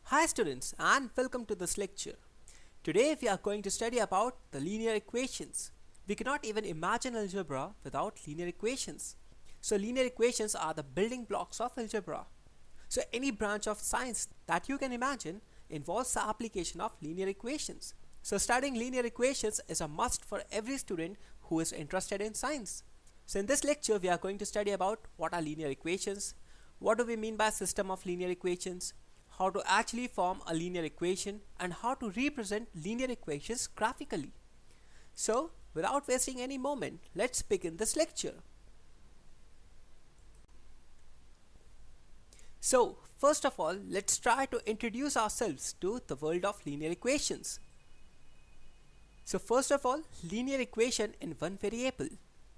Hi students and welcome to this lecture. Today we are going to study about the linear equations. We cannot even imagine algebra without linear equations. So linear equations are the building blocks of algebra. So any branch of science that you can imagine involves the application of linear equations. So studying linear equations is a must for every student who is interested in science. So in this lecture we are going to study about what are linear equations, what do we mean by system of linear equations, how to actually form a linear equation, and how to represent linear equations graphically. So without wasting any moment, let's begin this lecture. So first of all, let's try to introduce ourselves to the world of linear equations. So first of all, linear equation in one variable.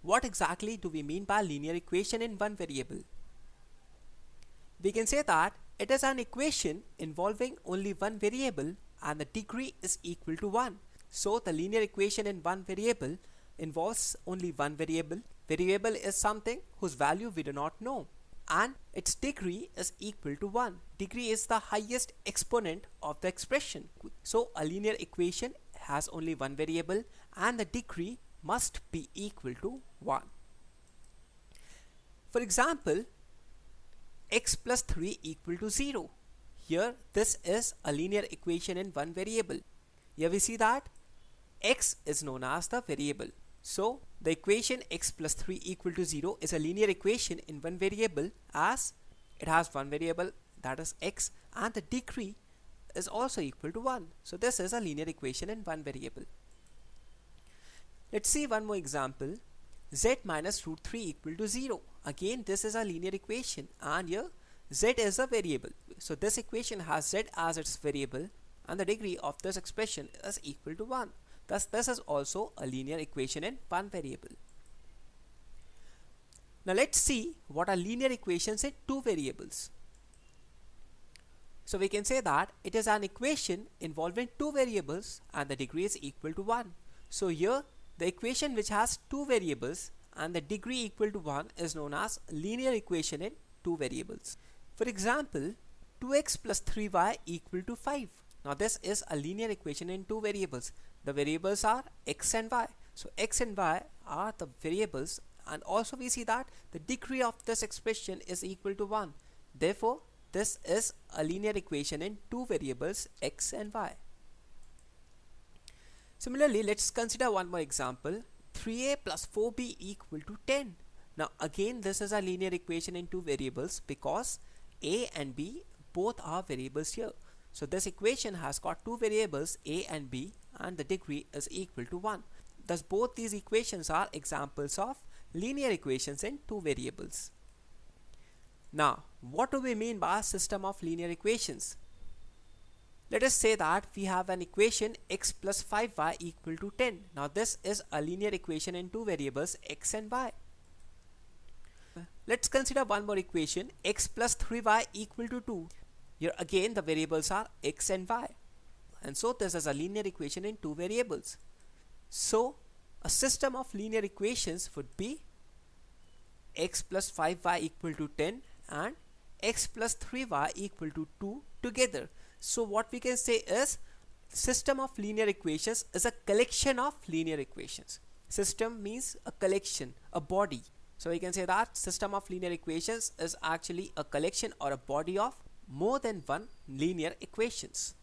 What exactly do we mean by linear equation in one variable? We can say that it is an equation involving only one variable and the degree is equal to 1. So the linear equation in one variable involves only one variable. Variable is something whose value we do not know, and its degree is equal to 1. Degree is the highest exponent of the expression. So a linear equation has only one variable and the degree must be equal to 1. For example, x plus 3 equal to 0. Here this is a linear equation in one variable. Here we see that x is known as the variable. So the equation x plus 3 equal to 0 is a linear equation in one variable as it has one variable, that is x, and the degree is also equal to 1. So this is a linear equation in one variable. Let's see one more example. Z minus root 3 equal to 0. Again this is a linear equation and here z is a variable. So this equation has z as its variable and the degree of this expression is equal to 1. Thus this is also a linear equation in one variable. Now let's see what are linear equations in two variables. So we can say that it is an equation involving two variables and the degree is equal to 1. So here the equation which has two variables and the degree equal to 1 is known as linear equation in two variables. For example, 2x plus 3y equal to 5. Now this is a linear equation in two variables. The variables are x and y. So x and y are the variables, and also we see that the degree of this expression is equal to 1. Therefore, this is a linear equation in two variables x and y. Similarly, let's consider one more example. 3a plus 4b equal to 10. Now again this is a linear equation in two variables because a and b both are variables here. So this equation has got two variables a and b and the degree is equal to 1. Thus both these equations are examples of linear equations in two variables. Now what do we mean by a system of linear equations? Let us say that we have an equation x plus 5y equal to 10. Now this is a linear equation in two variables x and y. Let's consider one more equation, x plus 3y equal to 2. Here again the variables are x and y. And so this is a linear equation in two variables. So a system of linear equations would be x plus 5y equal to 10 and x plus 3y equal to 2 together. So what we can say is system of linear equations is a collection of linear equations. System means a collection, a body. So we can say that system of linear equations is actually a collection or a body of more than one linear equations.